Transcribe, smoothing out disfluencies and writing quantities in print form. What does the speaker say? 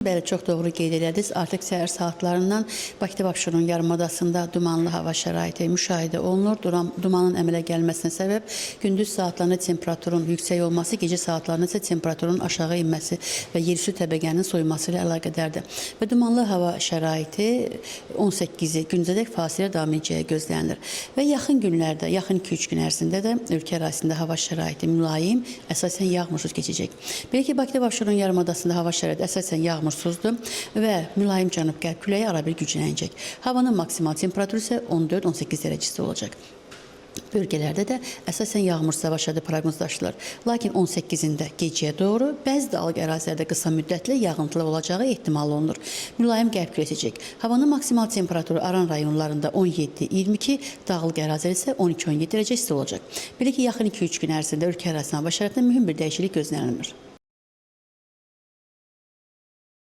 Bəli, çox doğru qeyd elədiniz. Artıq səhər saatlarından Bakıda və Abşeron yarımadasında dumanlı hava şəraiti müşahidə olunur. Dumanın əmələ gəlməsinə səbəb gündüz saatlarında temperaturun yüksək olması, gecə saatlarında isə temperaturun aşağı inməsi və yerüstü təbəqənin soyuması ilə əlaqədardır. Və dumanlı hava şəraiti 18-i gündüzədək fasilə davam edəcəyi gözlənilir. Və yaxın günlərdə, yaxın 2-3 gün ərzində də ölkə ərazisində hava şəraiti mülayim, əsasən yağmursuz keçəcək. Belə ki, Bakıda və Abşeron yarımadasında hava şəraiti əsasən yağmursuzdur və mülayim cənub-qərb küləyi arabir güclənəcək. Havanın maksimal temperaturu isə 14-18 dərəcəsi olacaq. Bölgələrdə də əsasən yağmursuz hava şəraiti proqnozlaşdırılır. Lakin 18-də gecəyə doğru bəzi dağlıq ərazilərdə qısa müddətli yağıntılı olacağı ehtimal olunur. Mülayim qərb küləyi əsəcək. Havanın maksimal temperaturu Aran rayonlarında 17-22, dağlıq ərazilər isə 12-17 dərəcə isti olacaq. Belə ki, yaxın 2-3 gün ərzində ölkə ərazisində hava şəraitində mühüm bir dəyişiklik gözlənilmir.